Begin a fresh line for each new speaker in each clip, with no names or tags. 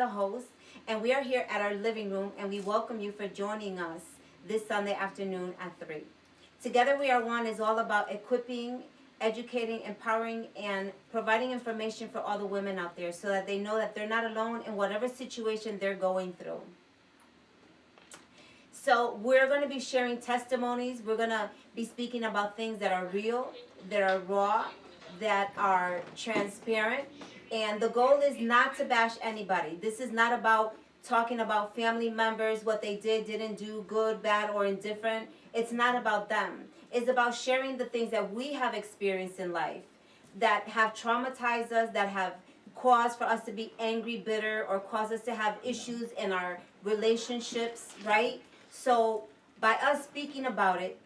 the host, and we are here at our living room, and we welcome you for joining us this Sunday afternoon at 3. Together We Are One is all about equipping, educating, empowering, and providing information for all the women out there so that they know that they're not alone in whatever situation they're going through. So we're going to be sharing testimonies. We're going to be speaking about things that are real, that are raw, that are transparent. And the goal is not to bash anybody. This is not about talking about family members, what they did, didn't do, good, bad, or indifferent. It's not about them. It's about sharing the things that we have experienced in life that have traumatized us, that have caused for us to be angry, bitter, or cause us to have issues in our relationships, right? So by us speaking about it,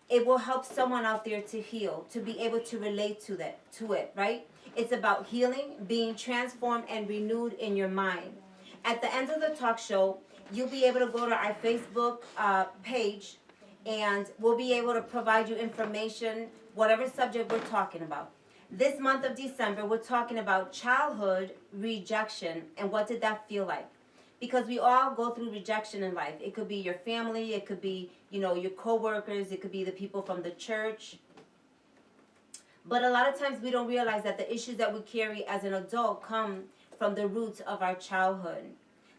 it will help someone out there to heal, to be able to relate to it, right? It's about healing, being transformed and renewed in your mind. At the end of the talk show, you'll be able to go to our Facebook page, and we'll be able to provide you information, whatever subject we're talking about. This month of December, we're talking about childhood rejection and what did that feel like? Because we all go through rejection in life. It could be your family, it could be, your coworkers, it could be the people from the church. But a lot of times we don't realize that the issues that we carry as an adult come from the roots of our childhood.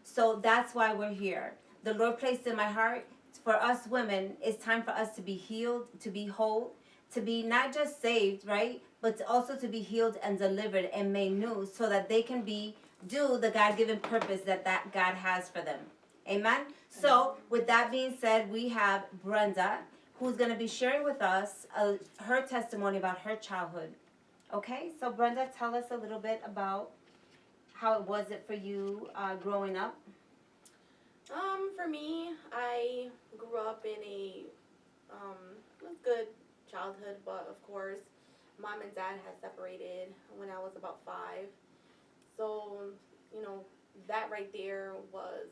So that's why we're here. The Lord placed in my heart for us women, it's time for us to be healed, to be whole, to be not just saved, right? But also to be healed and delivered and made new so that they can do the God-given purpose that God has for them. Amen? So, with that being said, we have Brenda, who's going to be sharing with us her testimony about her childhood. Okay? So, Brenda, tell us a little bit about how it was it for you growing up.
For me, I grew up in a good childhood, but of course, mom and dad had separated when I was about 5. So, that right there was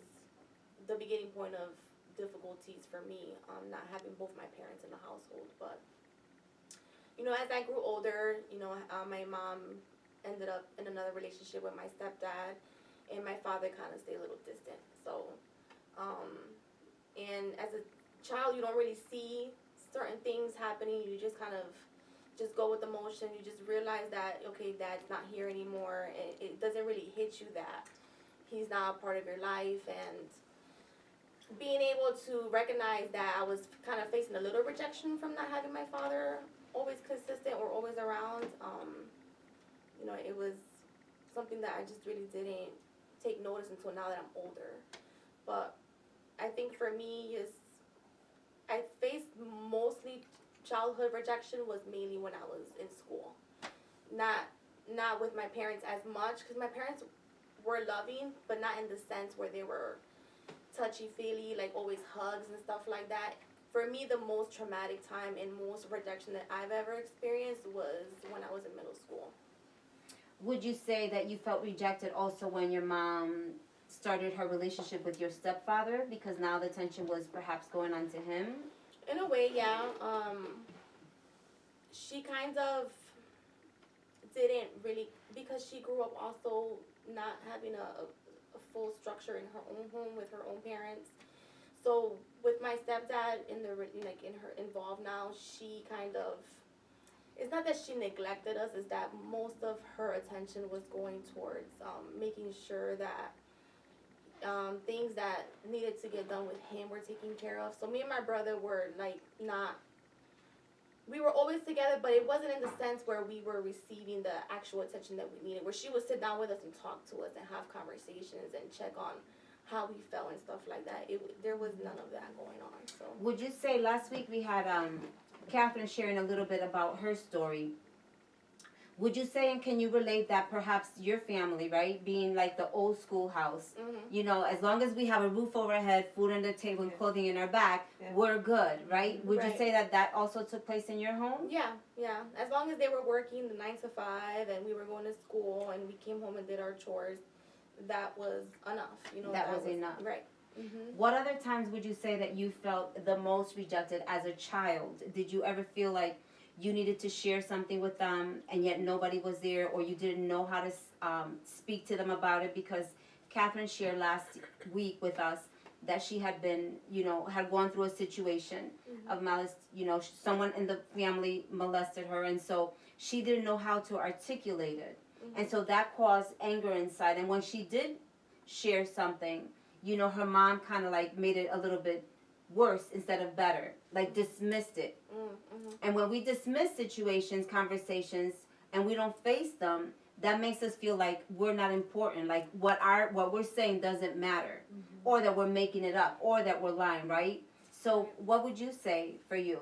the beginning point of difficulties for me, not having both my parents in the household. But, as I grew older, my mom ended up in another relationship with my stepdad, and my father kind of stayed a little distant. So, and as a child, you don't really see certain things happening. You just kind of just go with the motion. You just realize that, okay, dad's not here anymore. It doesn't really hit you that he's not a part of your life. And being able to recognize that I was kind of facing a little rejection from not having my father always consistent or always around, it was something that I just really didn't take notice until now that I'm older. But I think for me, I faced mostly childhood rejection was mainly when I was in school. Not with my parents as much, because my parents were loving, but not in the sense where they were touchy-feely, like always hugs and stuff like that. For me, the most traumatic time and most rejection that I've ever experienced was when I was in middle school.
Would you say that you felt rejected also when your mom started her relationship with your stepfather, because now the tension was perhaps going on to him?
In a way, yeah. She kind of didn't really, because she grew up also not having a full structure in her own home with her own parents. So with my stepdad in her involved now, she kind of, it's not that she neglected us, it's that most of her attention was going towards making sure that things that needed to get done with him were taken care of. So me and my brother were we were always together, but it wasn't in the sense where we were receiving the actual attention that we needed, where she would sit down with us and talk to us and have conversations and check on how we felt and stuff like that. There was none of that going on. So
would you say last week we had Catherine sharing a little bit about her story? Would you say, and can you relate that perhaps your family, right, being like the old school house, as long as we have a roof over our head, food on the table, and clothing in our back, we're good, right? Would you say that also took place in your home?
Yeah. As long as they were working the 9 to 5 and we were going to school and we came home and did our chores, that was enough.
That was enough.
Right.
What other times would you say that you felt the most rejected as a child? Did you ever feel like you needed to share something with them and yet nobody was there, or you didn't know how to speak to them about it? Because Catherine shared last week with us that she had been, had gone through a situation of someone in the family molested her, and so she didn't know how to articulate it. And so that caused anger inside. And when she did share something, her mom kind of like made it a little bit worse instead of better, like dismissed it. And when we dismiss situations, conversations, and we don't face them, that makes us feel like we're not important, like what we're saying doesn't matter, or that we're making it up, or that we're lying, right? So what would you say for you?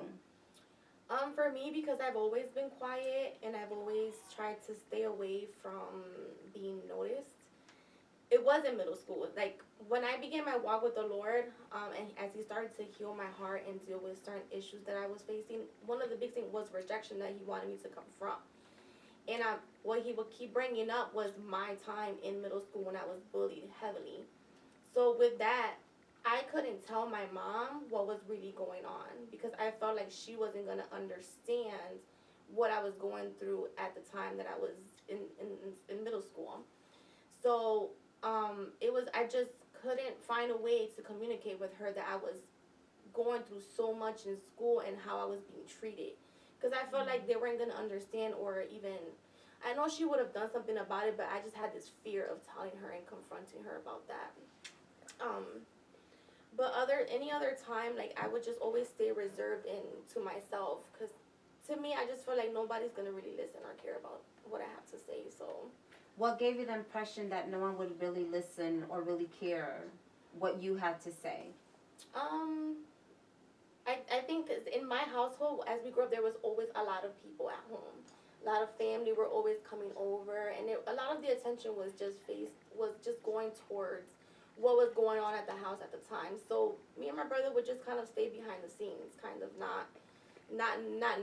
For me, because I've always been quiet and I've always tried to stay away from being noticed. It was in middle school. Like, when I began my walk with the Lord, and as He started to heal my heart and deal with certain issues that I was facing, one of the big things was rejection that He wanted me to confront. And what He would keep bringing up was my time in middle school when I was bullied heavily. So with that, I couldn't tell my mom what was really going on because I felt like she wasn't going to understand what I was going through at the time that I was in middle school. So I just couldn't find a way to communicate with her that I was going through so much in school and how I was being treated. Because I felt like they weren't going to understand, or even, I know she would have done something about it, but I just had this fear of telling her and confronting her about that. But any other time, like, I would just always stay reserved and to myself, because to me, I just feel like nobody's going to really listen or care about what I have to say, so.
What gave you the impression that no one would really listen or really care what you had to say?
I think that in my household, as we grew up, there was always a lot of people at home. A lot of family were always coming over, and a lot of the attention was just going towards what was going on at the house at the time. So me and my brother would just kind of stay behind the scenes, kind of not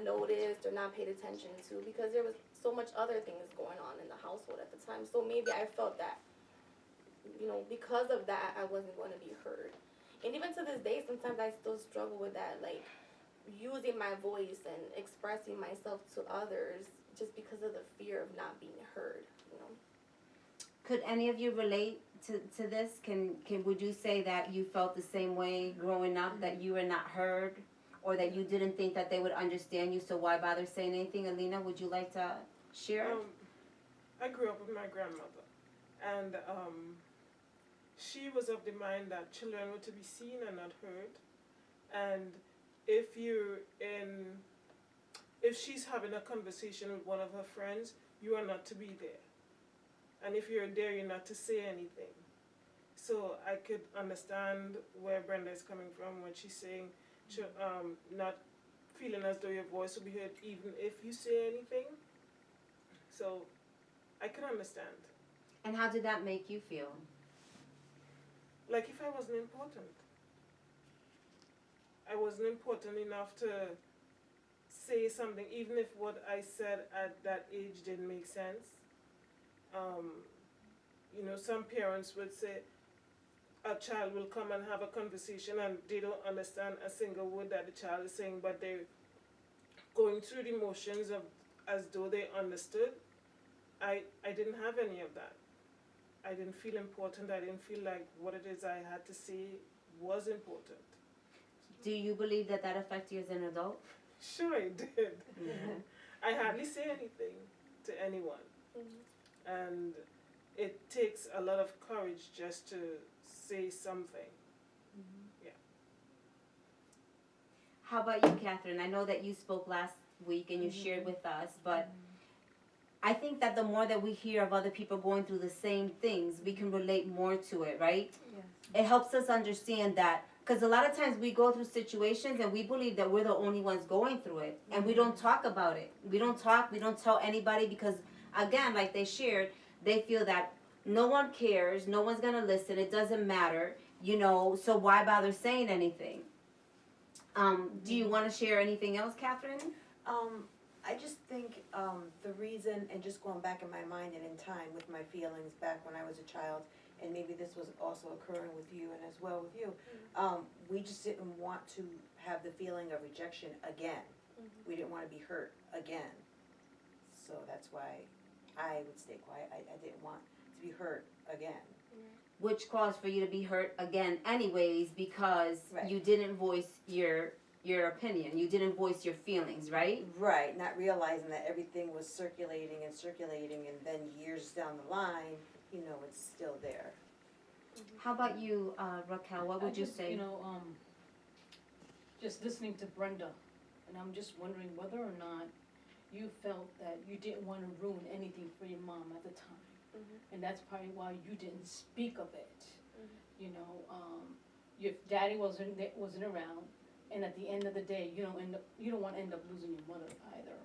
noticed or not paid attention to, because there was so much other things going on in the household at the time. So maybe I felt that, because of that, I wasn't going to be heard. And even to this day, sometimes I still struggle with that, like using my voice and expressing myself to others just because of the fear of not being heard.
Could any of you relate to this? Would you say that you felt the same way growing up, that you were not heard, or that you didn't think that they would understand you, so why bother saying anything? Alina, would you like to share?
I grew up with my grandmother, and she was of the mind that children were to be seen and not heard. And if she's having a conversation with one of her friends, you are not to be there. And if you're there, you're not to say anything. So I could understand where Brenda is coming from when she's saying not feeling as though your voice will be heard even if you say anything. So I can understand.
And how did that make you feel?
Like if I wasn't important. I wasn't important enough to say something, even if what I said at that age didn't make sense. Some parents would say a child will come and have a conversation and they don't understand a single word that the child is saying, but they're going through the motions of as though they understood. I didn't have any of that. I didn't feel important. I didn't feel like what it is I had to say was important.
Do you believe that affected you as an adult?
Sure, it did. I hardly say anything to anyone. And it takes a lot of courage just to say something. Yeah.
How about you, Catherine? I know that you spoke last week and you shared with us, but I think that the more that we hear of other people going through the same things, we can relate more to it, right?
Yes.
It helps us understand that, because a lot of times we go through situations and we believe that we're the only ones going through it, and we don't talk about it. We don't tell anybody, because again, like they shared, they feel that no one cares, no one's going to listen, it doesn't matter, so why bother saying anything? Do you want to share anything else, Catherine?
I just think the reason, and just going back in my mind and in time with my feelings back when I was a child, and maybe this was also occurring with you and as well with you, we just didn't want to have the feeling of rejection again. We didn't want to be hurt again. So that's why I would stay quiet. I didn't want to be hurt again.
which caused for you to be hurt again anyways because
Right.
you didn't voice your opinion. You didn't voice your feelings, right?
Right, not realizing that everything was circulating, and then years down the line, it's still there.
How about you, Raquel? What would you say?
You know, just listening to Brenda, and I'm just wondering whether or not you felt that you didn't want to ruin anything for your mom at the time. And that's probably why you didn't speak of it. You know, your daddy wasn't around, and at the end of the day, you don't want to end up losing your mother either.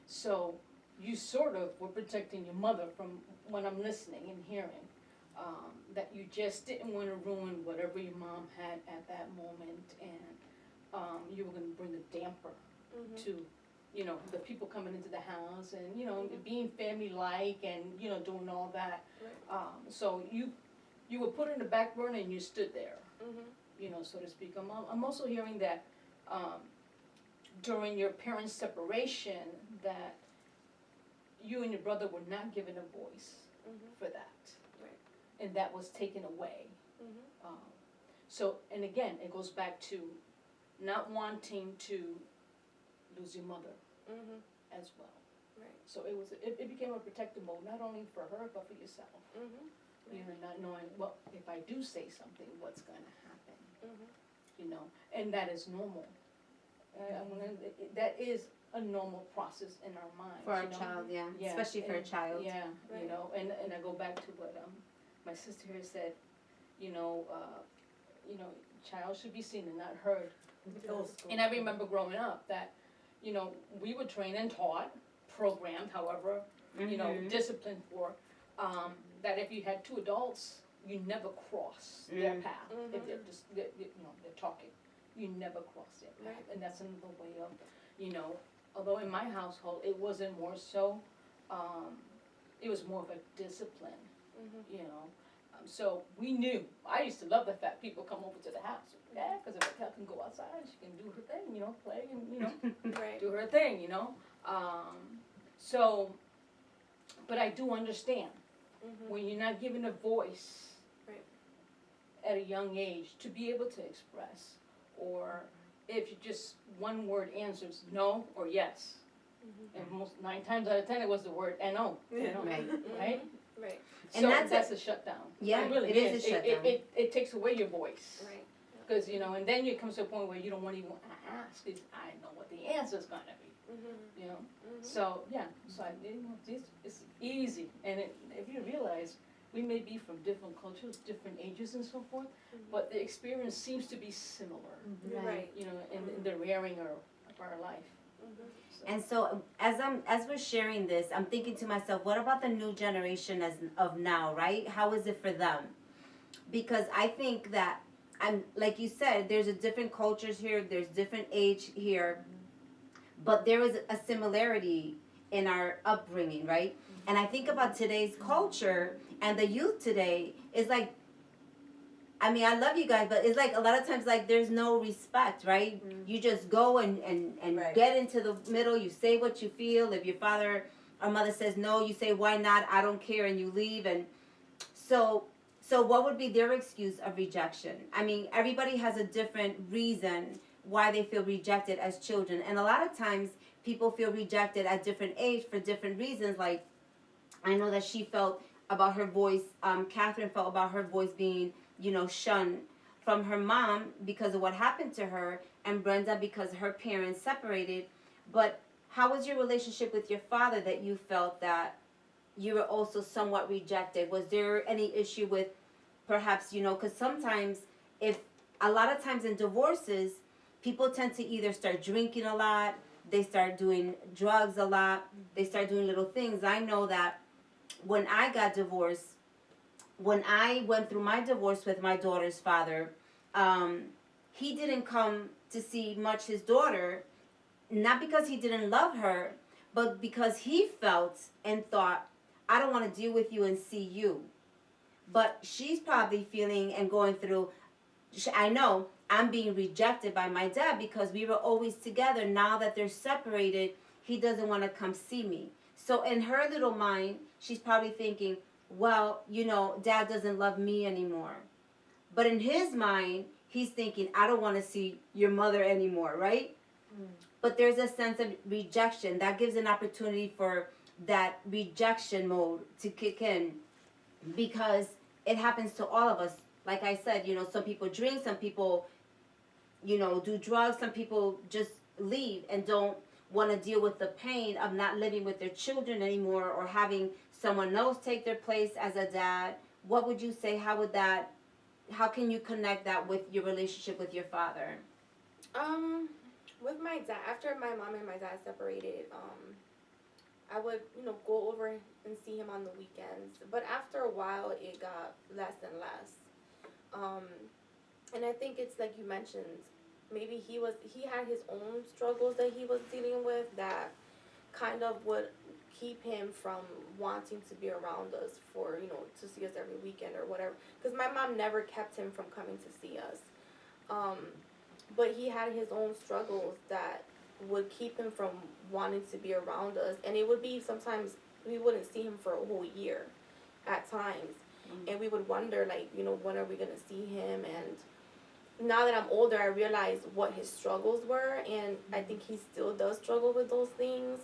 So you sort of were protecting your mother from what I'm listening and hearing, that you just didn't want to ruin whatever your mom had at that moment, and you were going to bring a damper to, the people coming into the house and, being family-like and, doing all that. So you were put in the back burner and you stood there, so to speak. I'm also hearing that during your parents' separation that you and your brother were not given a voice for that. And that was taken away. So, and again, it goes back to not wanting to lose your mother as well. So it became a protective mode, not only for her, but for yourself. Not knowing, well, if I do say something, what's going to happen? And that is normal. That is a normal process in our minds.
For a child, yeah. Especially for a child.
Yeah, and I go back to what my sister here said, child should be seen and not heard. And I remember growing up that, we were trained and taught, programmed, however, disciplined for, that if you had two adults, you never cross their path. If they're just, they're talking, you never cross their path. And that's another way of, although in my household, it wasn't more so, it was more of a discipline, so we knew. I used to love the fact people come over to the house. Yeah, because if Raquel can go outside, she can do her thing, play and, do her thing, So, but I do understand when you're not given a voice at a young age to be able to express, or if you just one word answers no or yes, and most 9 times out of 10 it was the word no, right?
And
So
that's
a shutdown.
Yeah,
it really
it is a shutdown.
It takes away your voice. Because, and then you come to a point where you don't want to even ask, because I know what the answer's going to be, So, yeah, so it's easy. And if you realize, we may be from different cultures, different ages and so forth, but the experience seems to be similar, in the rearing of our life. So.
And so as we're sharing this, I'm thinking to myself, what about the new generation of now, right? How is it for them? Because I think that, like you said, there's a different cultures here, there's different age here, but there is a similarity in our upbringing, right? And I think about today's culture and the youth today is like, I love you guys, but it's like a lot of times like there's no respect, right? You just go and get into the middle, you say what you feel. If your father or mother says no, you say why not, I don't care, and you leave. And so what would be their excuse of rejection? Everybody has a different reason why they feel rejected as children. And a lot of times people feel rejected at different age for different reasons. Like, I know that she felt about her voice, Catherine felt about her voice being, shunned from her mom because of what happened to her, and Brenda because her parents separated. But how was your relationship with your father that you felt that you were also somewhat rejected? Was there any issue with perhaps, because sometimes a lot of times in divorces, people tend to either start drinking a lot, they start doing drugs a lot, they start doing little things. I know that when I got divorced, when I went through my divorce with my daughter's father, he didn't come to see much his daughter, not because he didn't love her, but because he felt and thought, I don't want to deal with you and see you. But she's probably feeling and going through, I know, I'm being rejected by my dad because we were always together. Now that they're separated, he doesn't want to come see me. So in her little mind, she's probably thinking, well, Dad doesn't love me anymore. But in his mind, he's thinking, I don't want to see your mother anymore, right? But there's a sense of rejection that gives an opportunity for that rejection mode to kick in, because it happens to all of us. Like I said, some people drink, some people, do drugs, some people just leave and don't want to deal with the pain of not living with their children anymore or having someone else take their place as a dad. What would you say? How can you connect that with your relationship with your father?
With my dad, after my mom and my dad separated, I would, go over and see him on the weekends. But after a while, it got less and less. And I think it's like you mentioned, maybe he had his own struggles that he was dealing with that kind of would keep him from wanting to be around us for, to see us every weekend or whatever. Because my mom never kept him from coming to see us. But he had his own struggles that would keep him from wanting to be around us. And it would be sometimes we wouldn't see him for a whole year at times. And we would wonder, like, when are we going to see him? And now that I'm older, I realize what his struggles were. And I think he still does struggle with those things.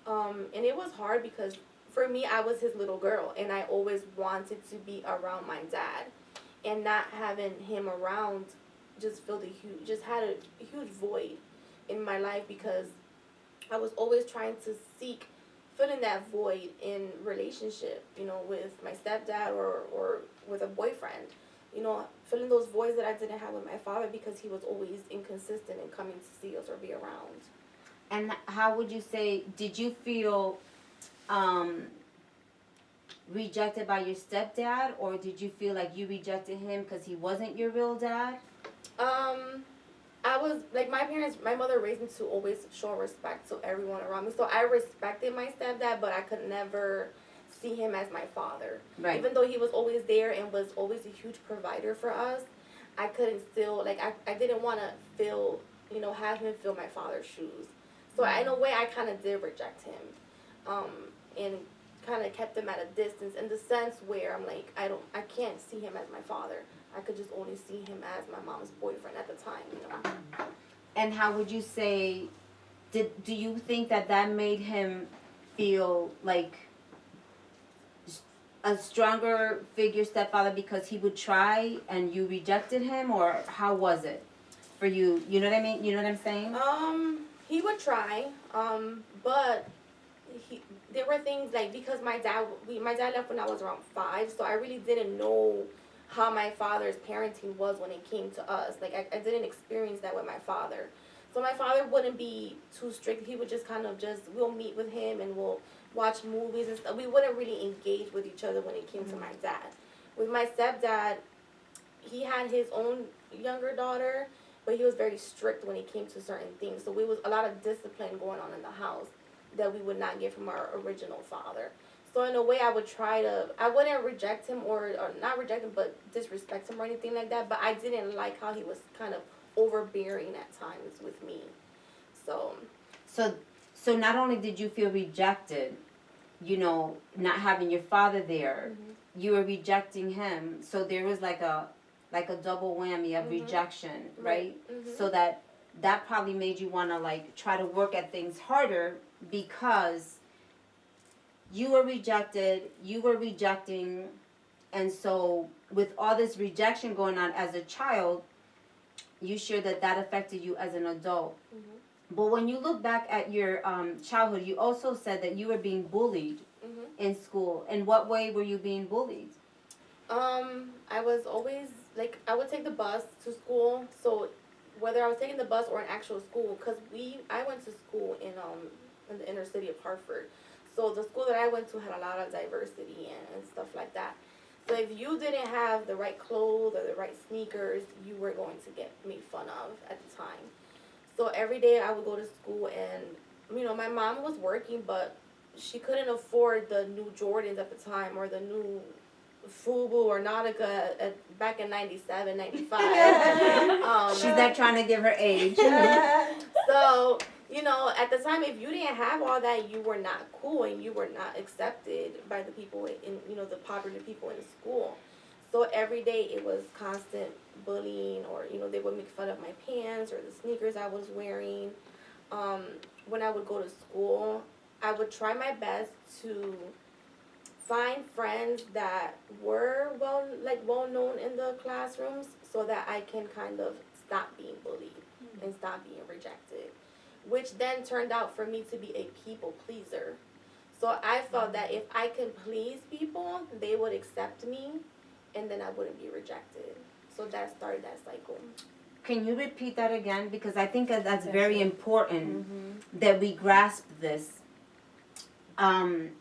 And it was hard because for me, I was his little girl. And I always wanted to be around my dad. And not having him around just had a huge void in my life, because I was always trying to fill in that void in relationship, with my stepdad or with a boyfriend, filling those voids that I didn't have with my father, because he was always inconsistent in coming to see us or be around.
And how would you say, did you feel rejected by your stepdad, or did you feel like you rejected him because he wasn't your real dad?
I was, like, my mother raised me to always show respect to everyone around me. So I respected my stepdad, but I could never see him as my father.
Right.
Even though he was always there and was always a huge provider for us, I couldn't still, like, I didn't want to have him fill my father's shoes. So in a way, I kind of did reject him. And kind of kept him at a distance in the sense where I'm like, I can't see him as my father. I could just only see him as my mom's boyfriend at the time,
And how would you say, do you think that made him feel like a stronger figure stepfather because he would try and you rejected him, or how was it for you? You know what I mean? You know what I'm saying?
He would try, but there were things like, because my dad left when I was around 5, so I really didn't know how my father's parenting was when it came to us. Like, I didn't experience that with my father. So my father wouldn't be too strict. He would just we'll meet with him and we'll watch movies and stuff. We wouldn't really engage with each other when it came to my dad. With my stepdad, he had his own younger daughter, but he was very strict when it came to certain things. So was a lot of discipline going on in the house that we would not get from our original father. So in a way, I wouldn't reject him or not reject him, but disrespect him or anything like that. But I didn't like how he was kind of overbearing at times with me.
So not only did you feel rejected, not having your father there, you were rejecting him. So there was like a double whammy of rejection, right? So that probably made you want to, like, try to work at things harder, because you were rejected, you were rejecting, and so with all this rejection going on as a child, you shared that affected you as an adult. But when you look back at your childhood, you also said that you were being bullied in school. In what way were you being bullied?
I was always, like, I would take the bus to school, so whether I was taking the bus or an actual school, because I went to school in the inner city of Hartford. So the school that I went to had a lot of diversity and stuff like that. So if you didn't have the right clothes or the right sneakers, you were going to get made fun of at the time. So every day I would go to school and, my mom was working, but she couldn't afford the new Jordans at the time or the new FUBU or Nautica back in 97, 95.
She's not trying to give her age.
So, you know, at the time, if you didn't have all that, you were not cool and you were not accepted by the people in, you know, the popular people in school. So every day it was constant bullying, or, you know, they would make fun of my pants or the sneakers I was wearing. When I would go to school, I would try my best to find friends that were well known in the classrooms, so that I can kind of stop being bullied and stop being rejected, which then turned out for me to be a people pleaser. So I felt that if I can please people, they would accept me, and then I wouldn't be rejected. So that started that cycle.
Can you repeat that again? Because I think that's very important that we grasp this. Can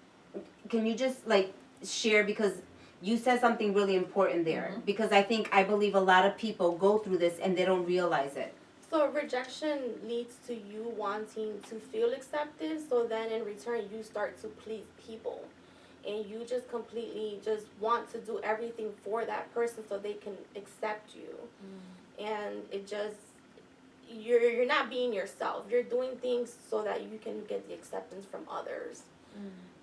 you just like share, because you said something really important there, because I believe a lot of people go through this and they don't realize it.
So rejection leads to you wanting to feel accepted, so then in return you start to please people. And you just completely just want to do everything for that person so they can accept you. And it just, you're not being yourself. You're doing things so that you can get the acceptance from others.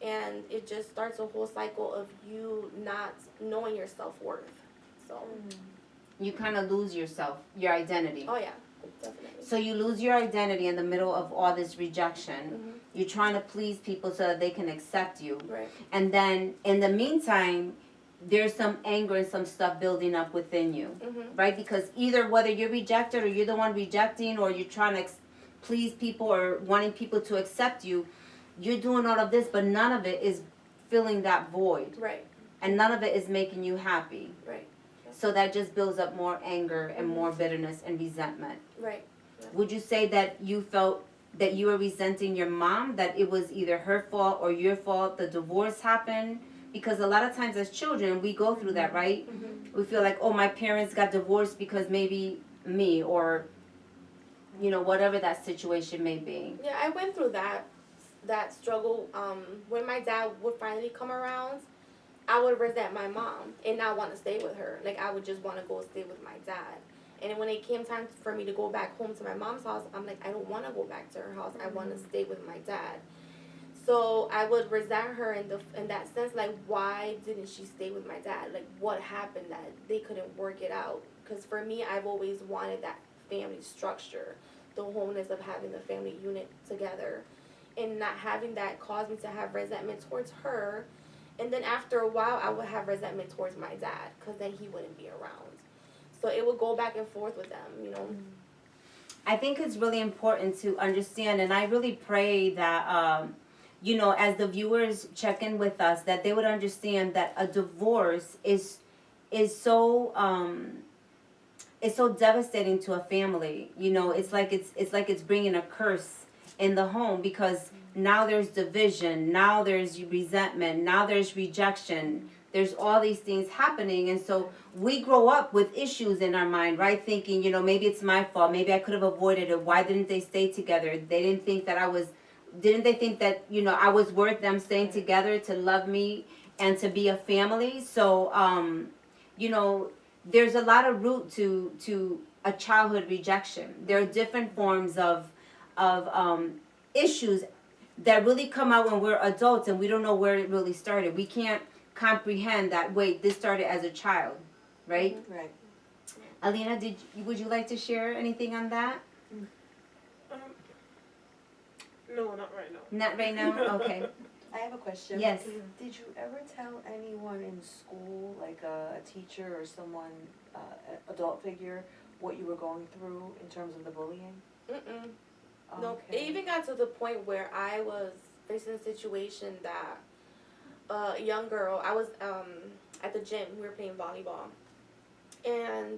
And it just starts a whole cycle of you not knowing your self-worth. So
You kind of lose yourself, your identity.
oh yeah, definitely.
So you lose your identity in the middle of all this rejection. You're trying to please people so that they can accept you.
Right.
And then in the meantime, there's some anger and some stuff building up within you, right? Because either whether you're rejected or you're the one rejecting, or you're trying to please people or wanting people to accept you, you're doing all of this, but none of it is filling that void.
Right.
And none of it is making you happy.
Right.
So that just builds up more anger and more bitterness and resentment.
Right.
Would you say that you felt that you were resenting your mom, that it was either her fault or your fault, the divorce happened? Because a lot of times as children, we go through that, right? We feel like, oh, my parents got divorced because maybe me, or, you know, whatever that situation may be.
Yeah, I went through that struggle. When my dad would finally come around, I would resent my mom and not want to stay with her. Like, I would just want to go stay with my dad. And then when it came time for me to go back home to my mom's house, I'm like, I don't want to go back to her house. I want to stay with my dad. So I would resent her in that sense, like, why didn't she stay with my dad? Like, what happened that they couldn't work it out? Because for me, I've always wanted that family structure, the wholeness of having the family unit together. And not having that caused me to have resentment towards her. And then after a while, I would have resentment towards my dad, because then he wouldn't be around. So it would go back and forth with them, you know.
I think it's really important to understand, and I really pray that, you know, as the viewers check in with us, that they would understand that a divorce is so devastating to a family. You know, it's like it's bringing a curse in the home, because now there's division, now there's resentment, now there's rejection. There's all these things happening, and so we grow up with issues in our mind, right? Thinking, you know, maybe it's my fault, maybe I could have avoided it. Why didn't they stay together? They didn't think that didn't they think that, you know, I was worth them staying together to love me and to be a family? So, you know, there's a lot of root to a childhood rejection. There are different forms of issues that really come out when we're adults and we don't know where it really started. We can't comprehend that, wait, this started as a child, right?
Right.
Alina, would you like to share anything on that?
No, not right now.
Not right now? Okay.
I have a question.
Yes.
Did you ever tell anyone in school, like a teacher or someone, adult figure, what you were going through in terms of the bullying?
No, it even got to the point where I was facing a situation that a young girl, I was at the gym, we were playing volleyball, and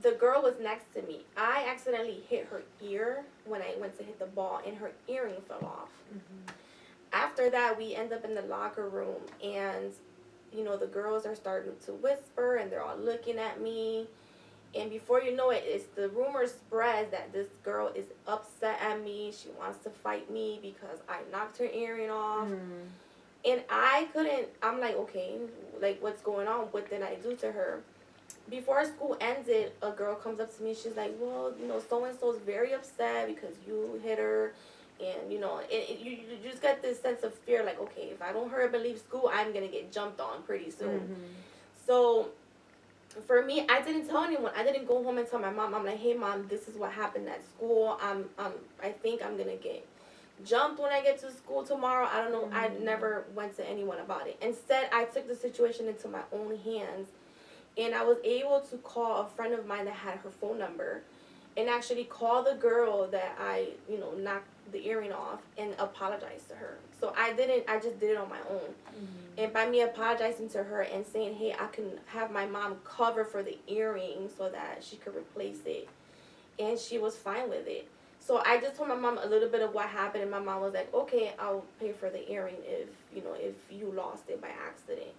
the girl was next to me. I accidentally hit her ear when I went to hit the ball, and her earring fell off. After that, we end up in the locker room, and, you know, the girls are starting to whisper, and they're all looking at me. And before you know it, the rumor spreads that this girl is upset at me. She wants to fight me because I knocked her earring off. And I'm like, okay, like, what's going on? What did I do to her? before school ended, a girl comes up to me. She's like, well, you know, so and so's very upset because you hit her, and you know, you just get this sense of fear, like, okay, if I don't hurry up and leave school, I'm gonna get jumped on pretty soon. So for me, I didn't tell anyone. I didn't go home and tell my mom. I'm like, hey mom, this is what happened at school. I think I'm gonna get jumped when I get to school tomorrow. I don't know. I never went to anyone about it. Instead, I took the situation into my own hands, and I was able to call a friend of mine that had her phone number, and actually call the girl that I, you know, knocked the earring off and apologize to her. So I just did it on my own. And by me apologizing to her and saying, hey, I can have my mom cover for the earring so that she could replace it, and she was fine with it. So I just told my mom a little bit of what happened, and my mom was like, okay, I'll pay for the earring if you lost it by accident.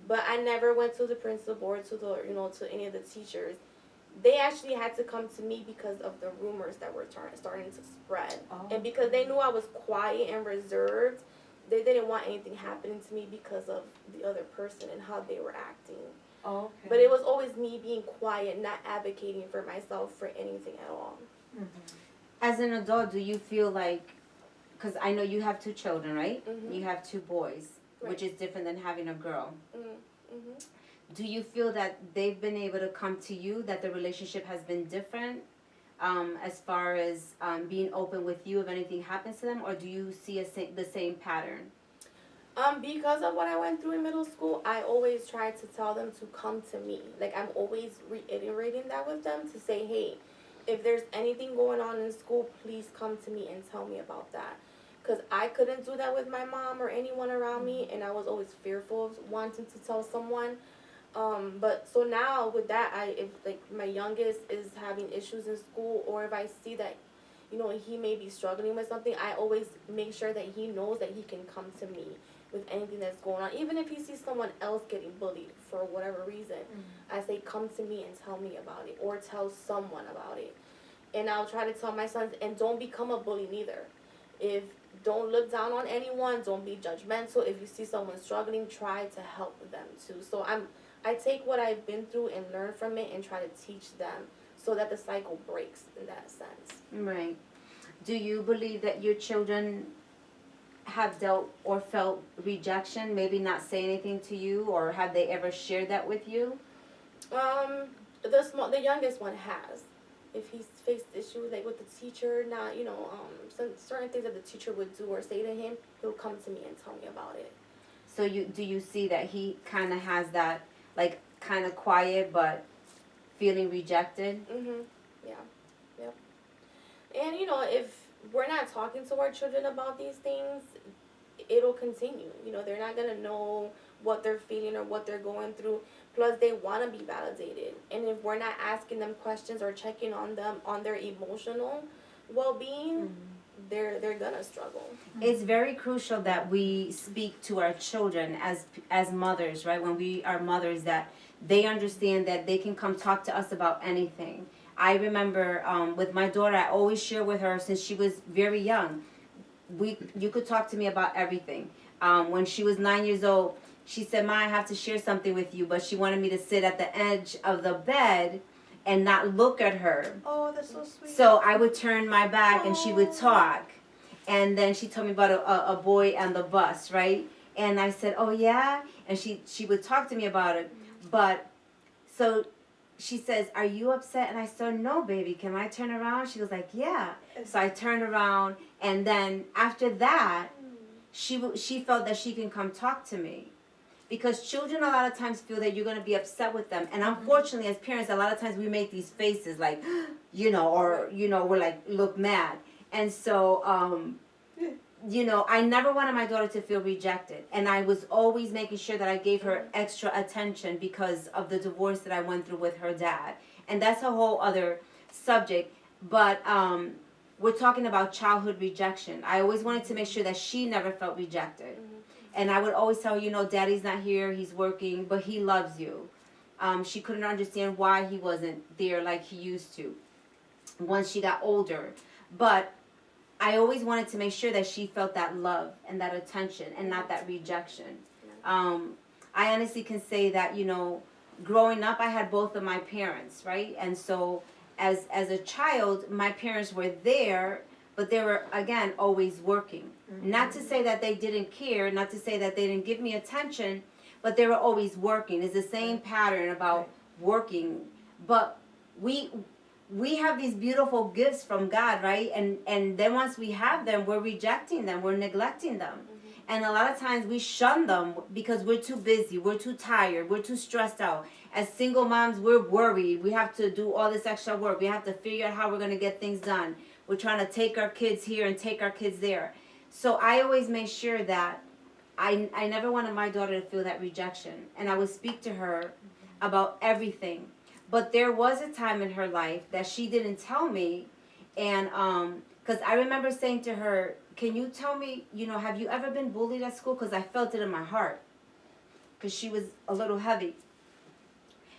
But I never went to the principal or to to any of the teachers. They actually had to come to me because of the rumors that were starting to spread. And because they knew I was quiet and reserved, they didn't want anything happening to me because of the other person and how they were acting. But it was always me being quiet, not advocating for myself for anything at all.
As an adult, do you feel like, because I know you have 2 children, right? You have 2 boys, which is different than having a girl. Do you feel that they've been able to come to you, that the relationship has been different as far as being open with you if anything happens to them, or do you see the same pattern?
Because of what I went through in middle school, I always tried to tell them to come to me. Like, I'm always reiterating that with them to say, hey, if there's anything going on in school, please come to me and tell me about that. Because I couldn't do that with my mom or anyone around me, and I was always fearful of wanting to tell someone. But so now with that, if like my youngest is having issues in school, or if I see that, he may be struggling with something, I always make sure that he knows that he can come to me with anything that's going on. Even if he sees someone else getting bullied for whatever reason, I say, come to me and tell me about it, or tell someone about it. And I'll try to tell my sons, and don't become a bully neither. Don't look down on anyone, don't be judgmental. If you see someone struggling, try to help them too. So I take what I've been through and learn from it and try to teach them so that the cycle breaks in that sense.
Right. Do you believe that your children have dealt or felt rejection, maybe not say anything to you, or have they ever shared that with you?
The youngest one has. If he's faced issues like with the teacher, not some certain things that the teacher would do or say to him, he'll come to me and tell me about it.
So do you see that he kind of has that, like, kind of quiet but feeling rejected?
Yeah. Yep. And if we're not talking to our children about these things, it'll continue. They're not gonna know what they're feeling or what they're going through. Plus, they want to be validated. And if we're not asking them questions or checking on them on their emotional well-being, they're gonna struggle.
It's very crucial that we speak to our children as mothers, right? When we are mothers, that they understand that they can come talk to us about anything. I remember with my daughter, I always share with her since she was very young. You could talk to me about everything. When she was 9 years old, she said, "Ma, I have to share something with you," but she wanted me to sit at the edge of the bed and not look at her.
Oh, that's so sweet.
So I would turn my back and she would talk. And then she told me about a boy on the bus, right? And I said, "Oh, yeah?" And she would talk to me about it. But so she says, "Are you upset?" And I said, "No, baby, can I turn around?" She was like, "Yeah." So I turned around, and then after that, she felt that she can come talk to me. Because children a lot of times feel that you're going to be upset with them. And unfortunately, as parents, a lot of times we make these faces like, or, we're like, look mad. And so, I never wanted my daughter to feel rejected. And I was always making sure that I gave her extra attention because of the divorce that I went through with her dad. And that's a whole other subject. But we're talking about childhood rejection. I always wanted to make sure that she never felt rejected. And I would always tell her, Daddy's not here, he's working, but he loves you. She couldn't understand why he wasn't there like he used to once she got older. But I always wanted to make sure that she felt that love and that attention and not that rejection. I honestly can say that, growing up, I had both of my parents, right? And so as a child, my parents were there, but they were, again, always working. Not to say that they didn't care, not to say that they didn't give me attention, but they were always working. It's the same pattern about working. But we have these beautiful gifts from God, right? And then once we have them, we're rejecting them, we're neglecting them. And a lot of times we shun them because we're too busy, we're too tired, we're too stressed out. As single moms, we're worried. We have to do all this extra work. We have to figure out how we're going to get things done. We're trying to take our kids here and take our kids there. So I always make sure that I never wanted my daughter to feel that rejection. And I would speak to her about everything. But there was a time in her life that she didn't tell me. And because I remember saying to her, can you tell me, have you ever been bullied at school? Because I felt it in my heart. Because she was a little heavy.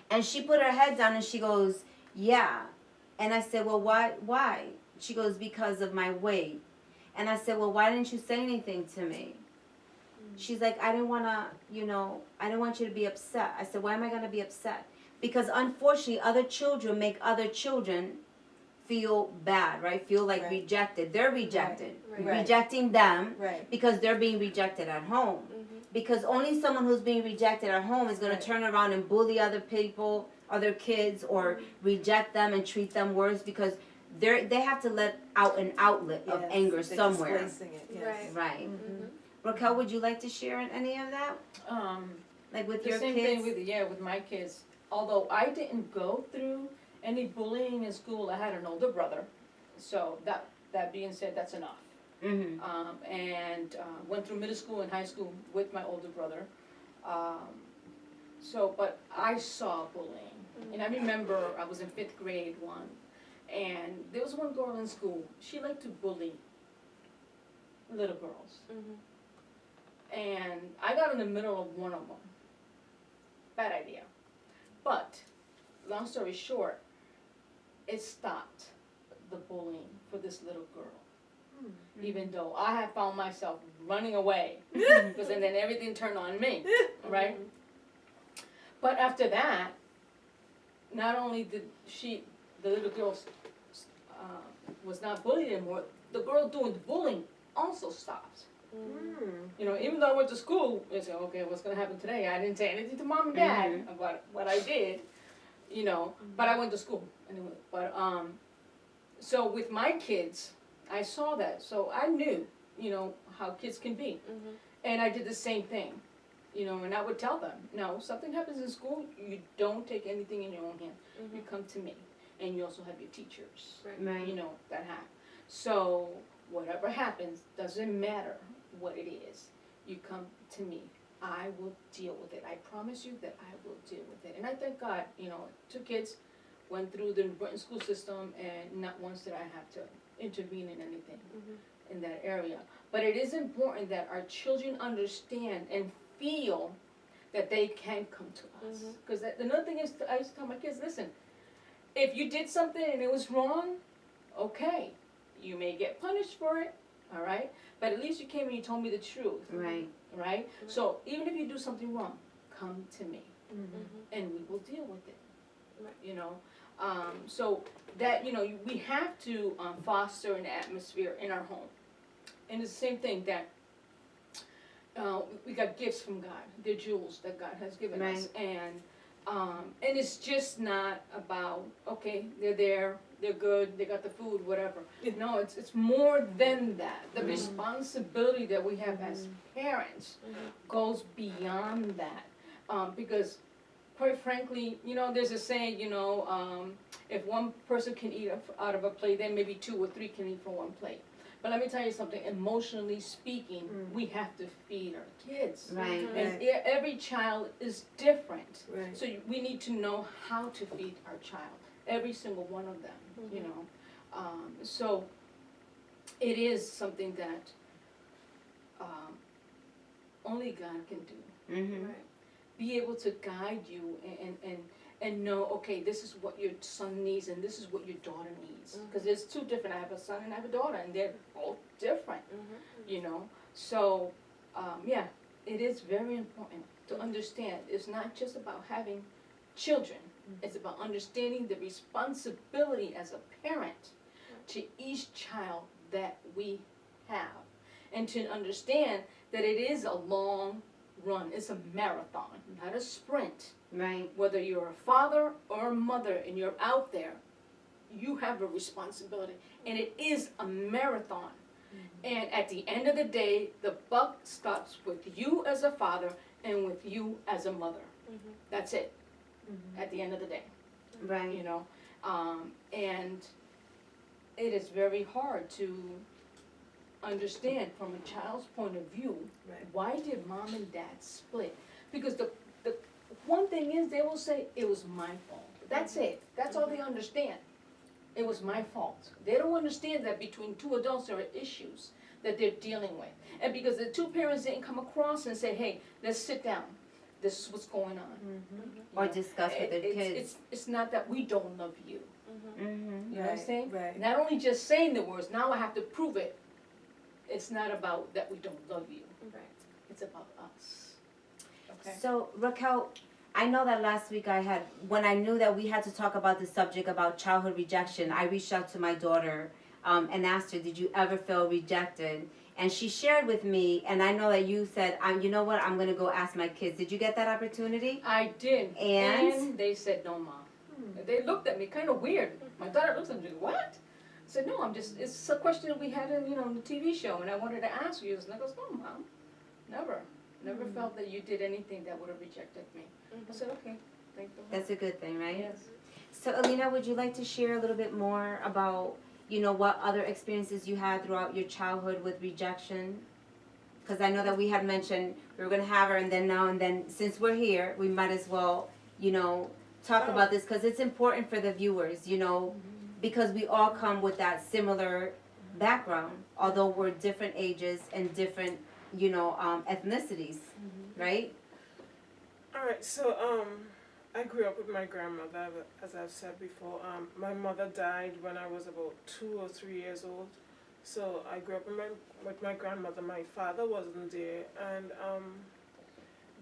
And she put her head down and she goes, yeah. And I said, well, why? She goes, because of my weight. And I said, well, why didn't you say anything to me? She's like, I didn't want to, I didn't want you to be upset. I said, why am I going to be upset? Because unfortunately, other children make other children feel bad, right? Feel like rejected. They're rejected.
Right.
Rejecting them
Right.
because they're being rejected at home. Because only someone who's being rejected at home is going to turn around and bully other people, other kids, or reject them and treat them worse because they have to let out an outlet of anger
they're
somewhere.
displacing it, yes.
Right. Raquel, would you like to share any of that? Like with
The
your
same
kids?
thing with my kids. Although I didn't go through any bullying in school, I had an older brother. So that being said, that's enough.
Mm-hmm.
And went through middle school and high school with my older brother. But I saw bullying. And I remember I was in 5th grade once, and there was one girl in school, she liked to bully little girls. And I got in the middle of one of them. Bad idea. But, long story short, it stopped the bullying for this little girl. Even though I had found myself running away, because then everything turned on me, right? But after that, not only did the little girl was not bullied anymore, the girl doing the bullying also stopped. Even though I went to school, I said, okay, what's going to happen today? I didn't say anything to mom and dad about what I did, but I went to school anyway. But, so with my kids, I saw that, so I knew, how kids can be. And I did the same thing, and I would tell them, no, something happens in school, you don't take anything in your own hand. You come to me, and you also have your teachers,
Right.
That have. So whatever happens, doesn't matter what it is, you come to me. I will deal with it. I promise you that I will deal with it. And I thank God, 2 kids went through the Britain school system, and not once did I have to intervene in anything in that area. But it is important that our children understand and feel that they can come to us. Because another thing is, I used to tell my kids, listen, if you did something and it was wrong, okay, you may get punished for it, all right? But at least you came and you told me the truth,
Right.
right? So even if you do something wrong, come to me, and we will deal with it, so that, we have to foster an atmosphere in our home. And it's the same thing that we got gifts from God. They're jewels that God has given us. And it's just not about, okay, they're there, they're good, they got the food, whatever. No, it's more than that. The responsibility that we have as parents goes beyond that. Because quite frankly, there's a saying, if one person can eat out of a plate, then maybe 2 or 3 can eat from one plate. But let me tell you something, emotionally speaking, we have to feed our kids.
Right.
And every child is different.
Right.
So we need to know how to feed our child, every single one of them, So it is something that only God can do.
Mm-hmm.
Be able to guide you and know, okay, this is what your son needs and this is what your daughter needs. Because there's 2 different, I have a son and I have a daughter, and they're both different, So, it is very important to understand it's not just about having children. It's about understanding the responsibility as a parent to each child that we have. And to understand that it is a long run, it's a marathon, not a sprint.
Right.
Whether you're a father or a mother and you're out there, you have a responsibility. And it is a marathon. And at the end of the day, the buck stops with you as a father and with you as a mother. That's it. At the end of the day,
Right.
you know, and it is very hard to understand from a child's point of view,
Right.
why did mom and dad split? Because the one thing is, they will say, it was my fault. That's it. That's all they understand. It was my fault. They don't understand that between two adults there are issues that they're dealing with. And because the two parents didn't come across and say, hey, let's sit down. This is what's going on. You
Or
know,
discuss with their kids.
It's not that we don't love you.
Mm-hmm.
You know what I'm saying?
Right.
Not only just saying the words, now I have to prove it. It's not about that we don't love you.
Right.
It's about us. Okay?
So Raquel, I know that last week when I knew that we had to talk about the subject about childhood rejection, I reached out to my daughter and asked her, did you ever feel rejected? And she shared with me, and I know that you said, you know what, I'm going to go ask my kids. Did you get that opportunity?
I did.
And?
They said, no, Mom. They looked at me kind of weird. My daughter looks at me, what? I said, no, it's a question that we had in, the TV show, and I wanted to ask you. And I goes, no, Mom, never. Never felt that you did anything that would have rejected me. I said, okay, thank the Lord.
That's a good thing, right?
Yes.
So Alina, would you like to share a little bit more about, what other experiences you had throughout your childhood with rejection? Because I know that we had mentioned we were going to have her, and then since we're here, we might as well, talk about this, because it's important for the viewers, because we all come with that similar background, although we're different ages and different, ethnicities, right?
All right, so I grew up with my grandmother, as I've said before. My mother died when I was about 2 or 3 years old, so I grew up with my grandmother. My father wasn't there, and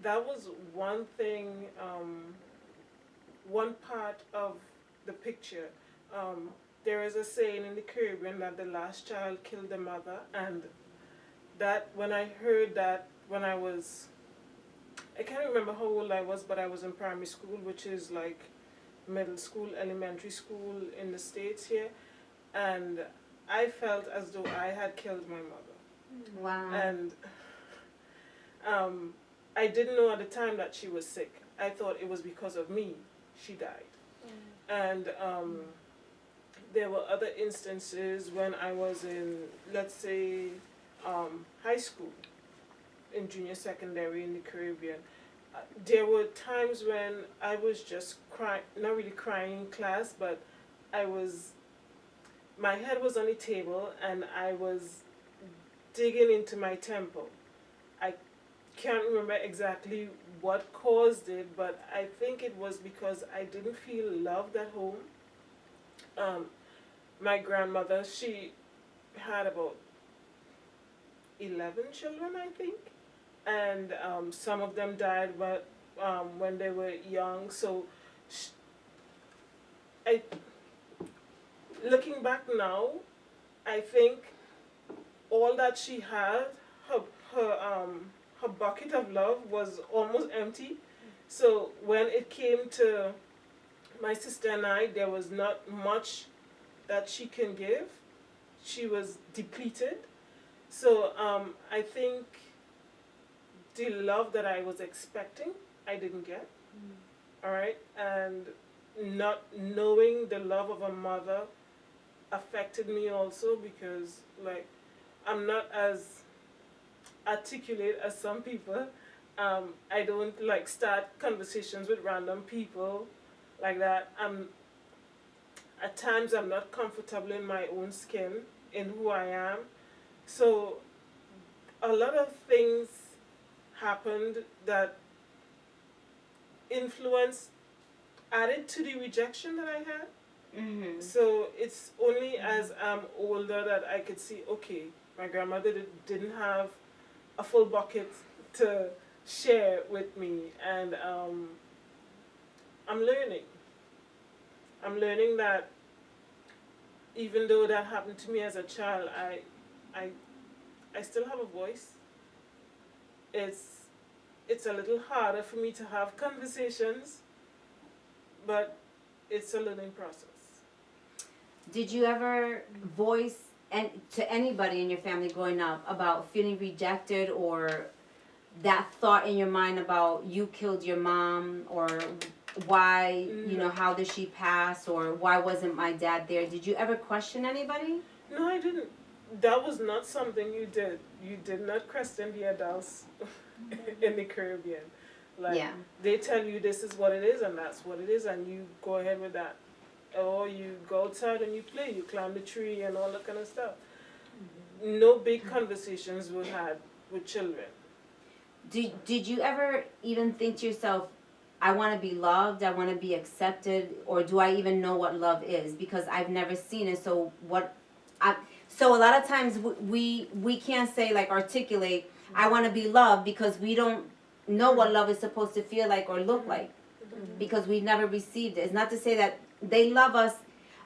that was one thing, one part of the picture. There is a saying in the Caribbean that the last child killed the mother, and that when I heard that when I can't remember how old I was, but I was in primary school, which is like middle school, elementary school in the States here, and I felt as though I had killed my mother.
Wow.
And I didn't know at the time that she was sick. I thought it was because of me she died. And there were other instances when I was in, let's say, high school, in junior secondary in the Caribbean. There were times when I was just crying, not really crying in class, but my head was on the table and I was digging into my temple. I can't remember exactly what caused it, but I think it was because I didn't feel loved at home. My grandmother, she had about 11 children, I think, and some of them died when they were young. So, looking back now, I think all that she had, her bucket of love was almost empty. So when it came to my sister and I, there was not much that she can give. She was depleted. So I think the love that I was expecting, I didn't get. All right, and not knowing the love of a mother affected me also, because like I'm not as articulate as some people. I don't like start conversations with random people like that. At times I'm not comfortable in my own skin, in who I am. So a lot of things happened that added to the rejection that I had.
Mm-hmm.
So it's only as I'm older that I could see, okay, my grandmother didn't have a full bucket to share with me, and I'm learning. I'm learning that even though that happened to me as a child, I still have a voice. It's a little harder for me to have conversations, but it's a learning process.
Did you ever voice and to anybody in your family growing up about feeling rejected, or that thought in your mind about you killed your mom, or why, you know, how did she pass, or why wasn't my dad there? Did you ever question anybody?
No, I didn't. That was not something you did. You did not question the adults in the Caribbean. Like,
Yeah.
they tell you this is what it is and that's what it is, and you go ahead with that. Or you go outside and you play, you climb the tree and all that kind of stuff. No big conversations were had with children.
Did you ever even think to yourself, I want to be loved, I want to be accepted, or do I even know what love is? Because I've never seen it. So so a lot of times we can't say, like, articulate, I want to be loved, because we don't know what love is supposed to feel like or look like, because we've never received it. It's not to say that they love us.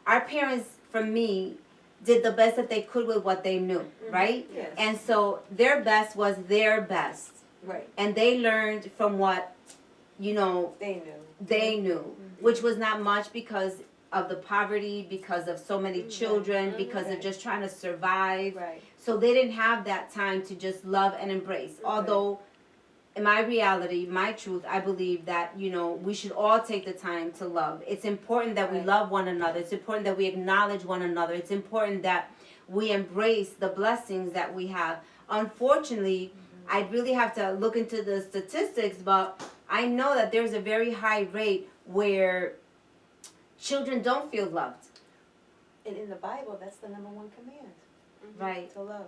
Our parents, for me, did the best that they could with what they knew, right?
Yes.
And so their best was their best.
Right.
And they learned from what, you know,
They knew.
which was not much because of the poverty, because of so many children, because of
Right.
just trying to survive.
Right.
So they didn't have that time to just love and embrace. Although, in my reality, my truth, I believe that, you know, we should all take the time to love. It's important that we
Right.
love one another. It's important that we acknowledge one another. It's important that we embrace the blessings that we have. Unfortunately, I'd really have to look into the statistics, but I know that there's a very high rate where children don't feel loved.
And in the Bible, that's the number one command.
Right.
To love.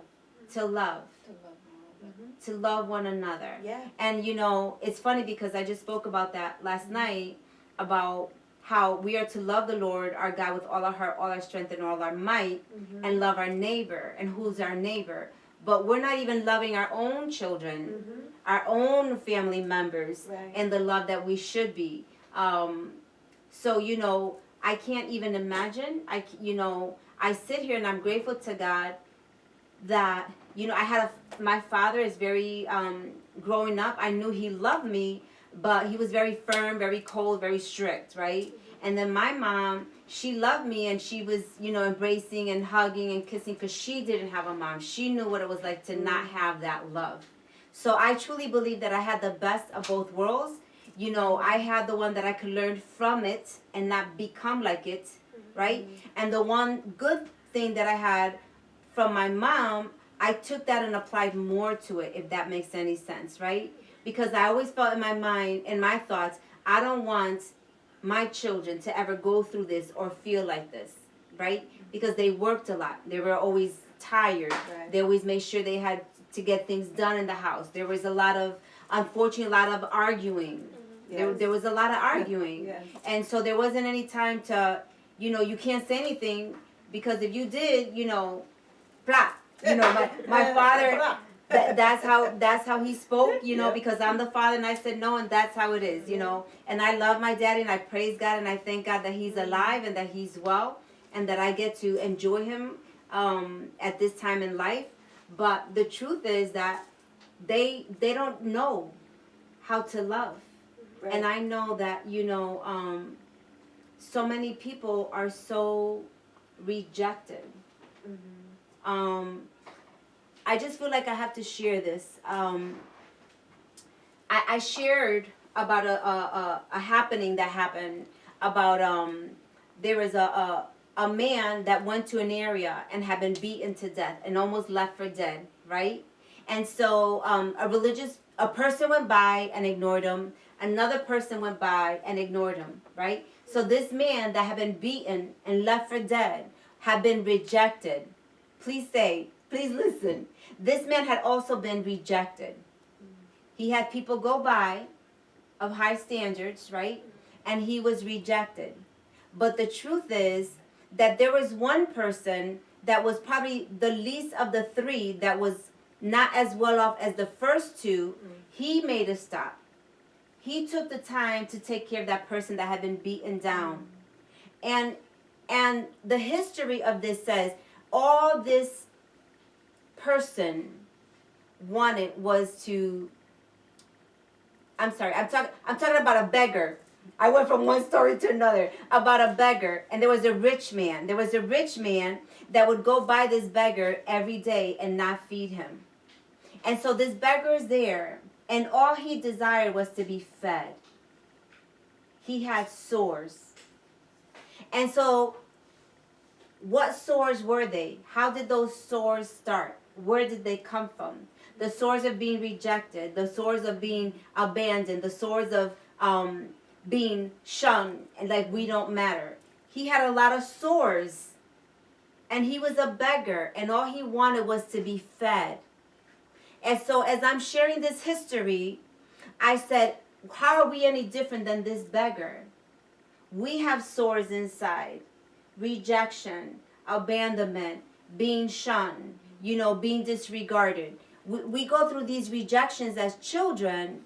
To love.
To love more.
To love one another.
Yeah.
And you know, it's funny because I just spoke about that last night, about how we are to love the Lord our God with all our heart, all our strength, and all our might, and love our neighbor. And who's our neighbor? But we're not even loving our own children, our own family members,
Right.
and the love that we should be. So, you know, I can't even imagine. I sit here and I'm grateful to God that, you know, my father is very, growing up, I knew he loved me, but he was very firm, very cold, very strict, right? And then my mom, she loved me, and she was, you know, embracing and hugging and kissing, because she didn't have a mom. She knew what it was like to not have that love. So I truly believe that I had the best of both worlds. You know, I had the one that I could learn from it and not become like it, right? And the one good thing that I had from my mom, I took that and applied more to it, if that makes any sense, right? Because I always felt in my mind, in my thoughts, I don't want my children to ever go through this or feel like this, right? Because they worked a lot. They were always tired.
Right.
They always made sure they had to get things done in the house. There was unfortunately, a lot of arguing.
Yes.
There was a lot of arguing.
Yes.
And so there wasn't any time to, you know, you can't say anything, because if you did, you know, blah. You know, my father, that's how he spoke, you know,
Yeah.
because I'm the father and I said no, and that's how it is, you know. And I love my daddy, and I praise God, and I thank God that he's alive and that he's well, and that I get to enjoy him at this time in life. But the truth is that they don't know how to love.
Right.
And I know that, you know, so many people are so rejected. I just feel like I have to share this. I shared about a happening that happened about there was a man that went to an area and had been beaten to death and almost left for dead, right? And so a person went by and ignored him. Another person went by and ignored him, right? So this man that had been beaten and left for dead had been rejected. Please listen. This man had also been rejected. He had people go by of high standards, right? And he was rejected. But the truth is that there was one person that was probably the least of the three, that was not as well off as the first two. He made a stop. he took the time to take care of that person that had been beaten down. And the history of this says all this person wanted was to, I'm talking about a beggar. I went from one story to another about a beggar, and there was a rich man. There was a rich man that would go by this beggar every day and not feed him. And so this beggar is there, and all he desired was to be fed. He had sores. And so what sores were they? How did those sores start? Where did they come from? The sores of being rejected, the sores of being abandoned, the sores of being shunned, and like we don't matter. He had a lot of sores, and he was a beggar, and all he wanted was to be fed. And so as I'm sharing this history, I said, how are we any different than this beggar? We have sores inside. Rejection, abandonment, being shunned, being disregarded. We go through these rejections as children,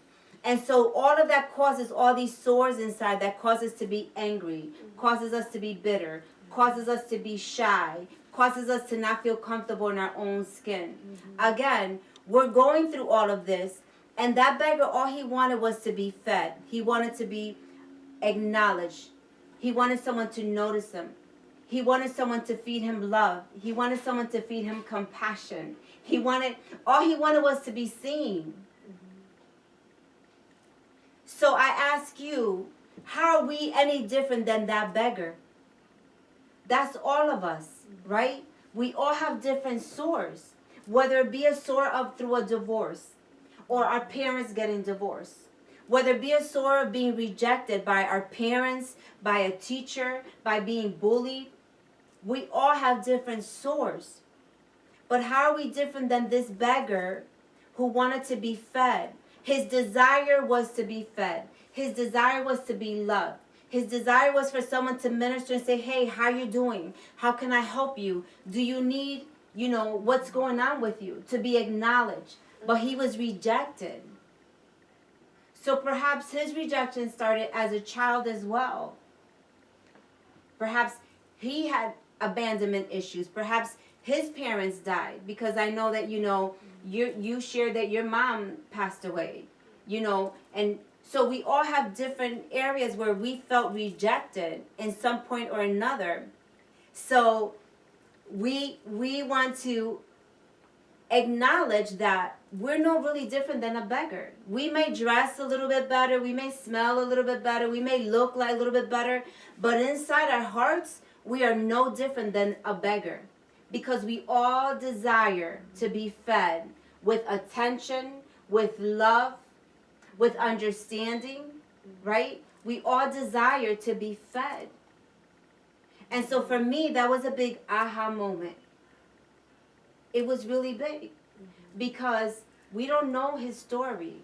and so all of that causes all these sores inside that causes us to be angry, causes us to be bitter, causes us to be shy, causes us to not feel comfortable in our own skin. Again, we're going through all of this, and that beggar, all he wanted was to be fed. He wanted to be acknowledged. He wanted someone to notice him. He wanted someone to feed him love. He wanted someone to feed him compassion. All he wanted was to be seen. So I ask you, how are we any different than that beggar? That's all of us, right? We all have different sores, whether it be a sore through a divorce or our parents getting divorced, whether it be a sore of being rejected by our parents, by a teacher, by being bullied. We all have different sores. But how are we different than this beggar who wanted to be fed? His desire was to be fed. His desire was to be loved. His desire was for someone to minister and say, hey, how you doing? How can I help you? Do you need, what's going on with you? To be acknowledged. But he was rejected. So perhaps his rejection started as a child as well. Perhaps he had abandonment issues. Perhaps his parents died, because I know that, you shared that your mom passed away, and so we all have different areas where we felt rejected in some point or another. So we want to acknowledge that we're no really different than a beggar. We may dress a little bit better, we may smell a little bit better, we may look like a little bit better, but inside our hearts, we are no different than a beggar, because we all desire to be fed with attention, with love, with understanding, right? We all desire to be fed. And so for me, that was a big aha moment. It was really big, because we don't know his story.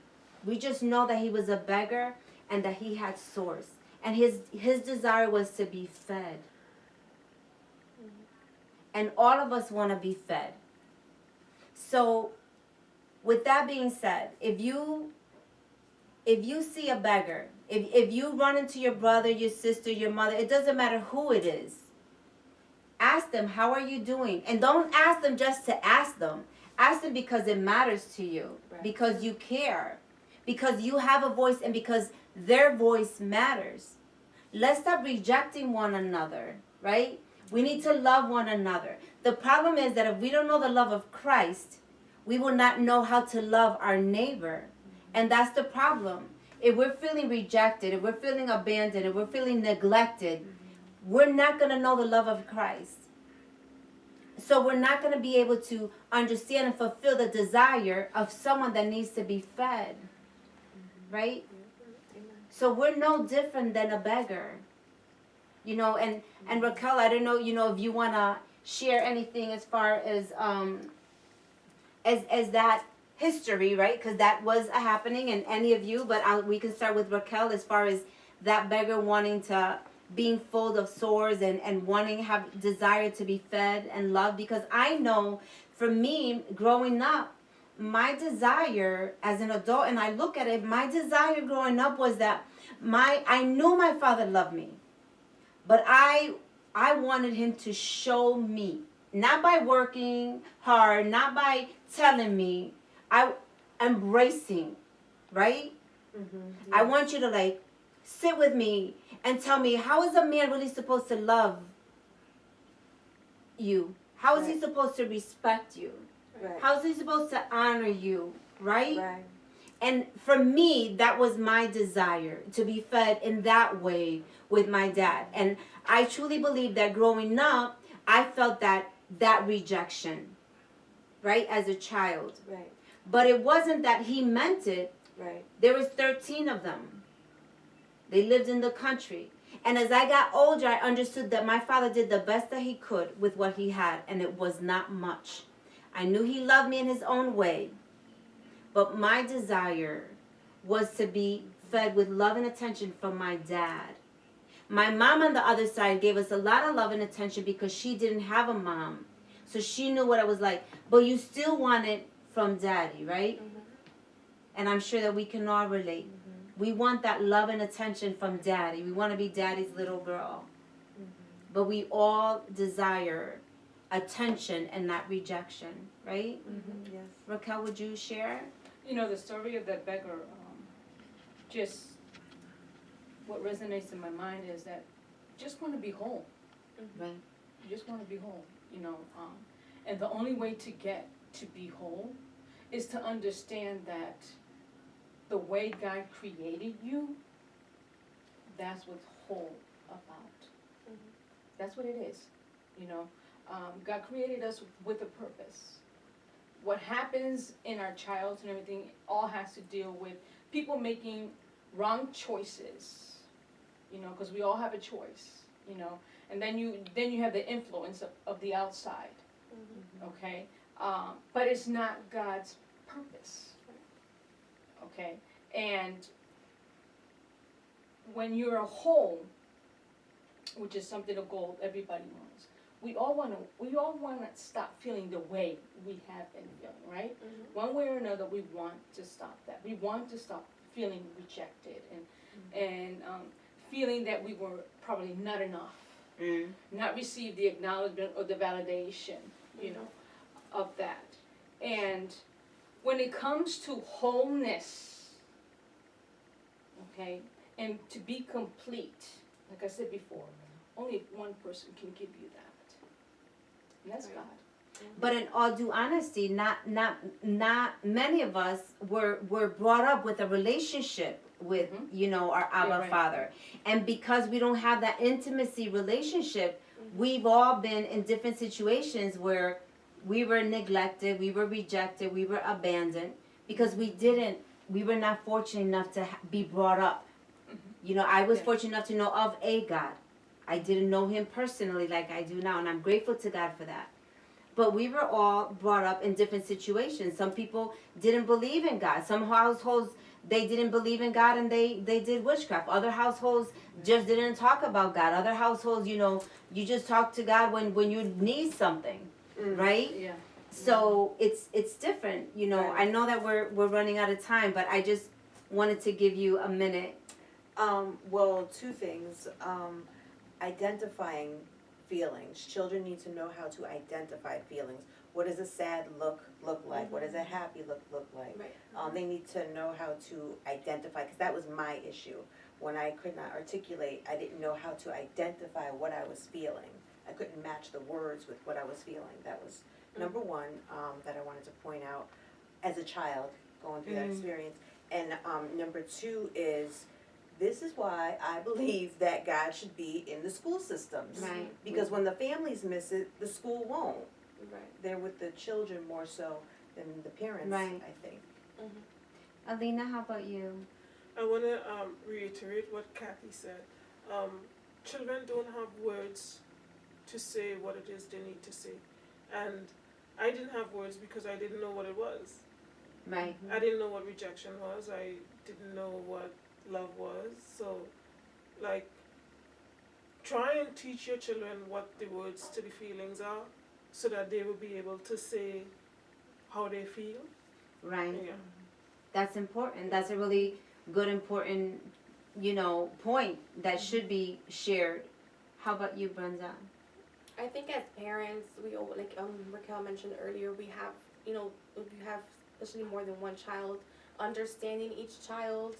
We just know that he was a beggar and that he had sores. And his desire was to be fed. And all of us want to be fed. So, with that being said, if you see a beggar, if you run into your brother, your sister, your mother, it doesn't matter who it is, ask them, how are you doing? And don't ask them just to ask them. Ask them because it matters to you, right? Because you care, because you have a voice, and because their voice matters. Let's stop rejecting one another, right? We need to love one another. The problem is that if we don't know the love of Christ, we will not know how to love our neighbor. And that's the problem. If we're feeling rejected, if we're feeling abandoned, if we're feeling neglected, we're not going to know the love of Christ. So we're not going to be able to understand and fulfill the desire of someone that needs to be fed. Right? So we're no different than a beggar. And Raquel, I don't know, if you want to share anything as far as that history, right? Because that was a happening in any of you, but we can start with Raquel as far as that beggar being full of sores and have desire to be fed and loved. Because I know, for me, growing up, my desire as an adult, and I look at it, my desire growing up was that I knew my father loved me, but I wanted him to show me, not by working hard, not by telling me, I embracing, right?
Mm-hmm.
I want you to like sit with me and tell me, how is a man really supposed to love you? How is he
Right.
supposed to respect you?
Right.
How is he supposed to honor you? Right?
Right.
And for me, that was my desire, to be fed in that way with my dad. And I truly believe that growing up, I felt that rejection, right, as a child.
Right.
But it wasn't that he meant it.
Right.
There was 13 of them. They lived in the country. And as I got older, I understood that my father did the best that he could with what he had, and it was not much. I knew he loved me in his own way, but my desire was to be fed with love and attention from my dad. My mom on the other side gave us a lot of love and attention because she didn't have a mom. So she knew what I was like. But you still want it from daddy, right?
Mm-hmm.
And I'm sure that we can all relate. We want that love and attention from daddy. We want to be daddy's little girl. But we all desire attention and not rejection, right?
Mm-hmm. Yes.
Raquel, would you share?
You know, the story of that beggar, just what resonates in my mind is that just want to be whole.
Right.
You just want to be whole, you know. And the only way to get to be whole is to understand that the way God created you, that's what's whole about. That's what it is, you know. God created us with a purpose. What happens in our childhood and everything all has to deal with people making wrong choices, you know, because we all have a choice, you know. And then you have the influence of the outside, okay? But it's not God's purpose, okay? And when you're a whole, which is something a goal everybody wants, we all want to stop feeling the way we have been feeling, right? One way or another, we want to stop that. We want to stop feeling rejected and feeling that we were probably not enough, not receive the acknowledgement or the validation, you know, of that. And when it comes to wholeness, okay, and to be complete, like I said before, only one person can give you that, and that's God.
But in all due honesty, not many of us were brought up with a relationship with, you know, our Abba
Yeah, right.
Father. And because we don't have that intimacy relationship, we've all been in different situations where we were neglected, we were rejected, we were abandoned because we were not fortunate enough to be brought up. You know, I was
Yeah.
fortunate enough to know of a God. I didn't know him personally like I do now, and I'm grateful to God for that. But we were all brought up in different situations. Some people didn't believe in God. Some households, they didn't believe in God and they did witchcraft. Other households just didn't talk about God. Other households, you know, you just talk to God when you need something, right?
Yeah.
So it's different, you know.
Right.
I know that we're running out of time, but I just wanted to give you a minute.
Well, two things. Identifying feelings. Children need to know how to identify feelings. What does a sad look like? What does a happy look like?
Right.
They need to know how to identify, because that was my issue. When I could not articulate, I didn't know how to identify what I was feeling. I couldn't match the words with what I was feeling. That was number one that I wanted to point out as a child going through that experience. And number two is, this is why I believe that God should be in the school systems.
Right.
Because when the families miss it, the school won't.
Right.
They're with the children more so than the parents,
Right.
I think.
Alina, how about you?
I want to reiterate what Kathy said. Children don't have words to say what it is they need to say. And I didn't have words because I didn't know what it was.
Right.
I didn't know what rejection was. I didn't know what love was. So, like, try and teach your children what the words to the feelings are so that they will be able to say how they feel.
Right.
Yeah.
That's important. That's a really good, important, point that should be shared. How about you, Brenda?
I think as parents, like Raquel mentioned earlier, we have, if you have especially more than one child, understanding each child,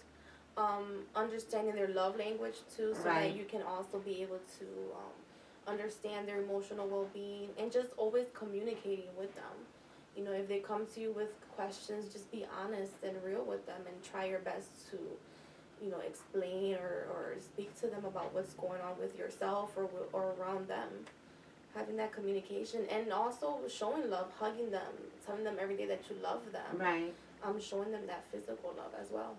understanding their love language too, so
Right.
that you can also be able to understand their emotional well-being, and just always communicating with them. If they come to you with questions, just be honest and real with them, and try your best to explain or speak to them about what's going on with yourself or around them. Having that communication, and also showing love, hugging them, telling them every day that you love them.
Right.
Showing them that physical love as well.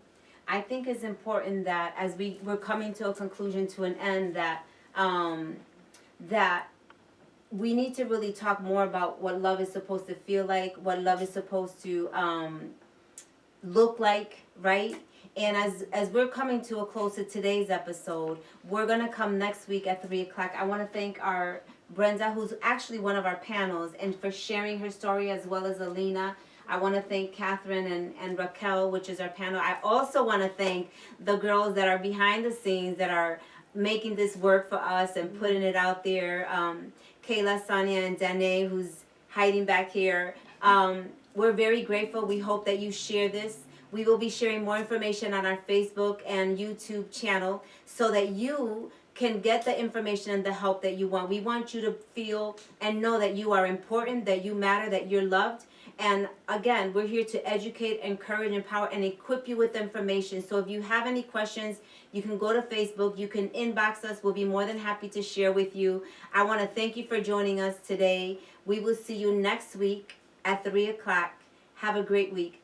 I think it's important that as we're coming to a conclusion, to an end, that that we need to really talk more about what love is supposed to feel like, what love is supposed to look like, right? And as we're coming to a close to today's episode, we're gonna come next week at 3:00. I want to thank our Brenda, who's actually one of our panels, and for sharing her story, as well as Alina. I want to thank Catherine and Raquel, which is our panel. I also want to thank the girls that are behind the scenes, that are making this work for us and putting it out there. Kayla, Sonia, and Danae, who's hiding back here. We're very grateful. We hope that you share this. We will be sharing more information on our Facebook and YouTube channel so that you can get the information and the help that you want. We want you to feel and know that you are important, that you matter, that you're loved. And again, we're here to educate, encourage, empower, and equip you with information. So if you have any questions, you can go to Facebook. You can inbox us. We'll be more than happy to share with you. I want to thank you for joining us today. We will see you next week at 3:00. Have a great week.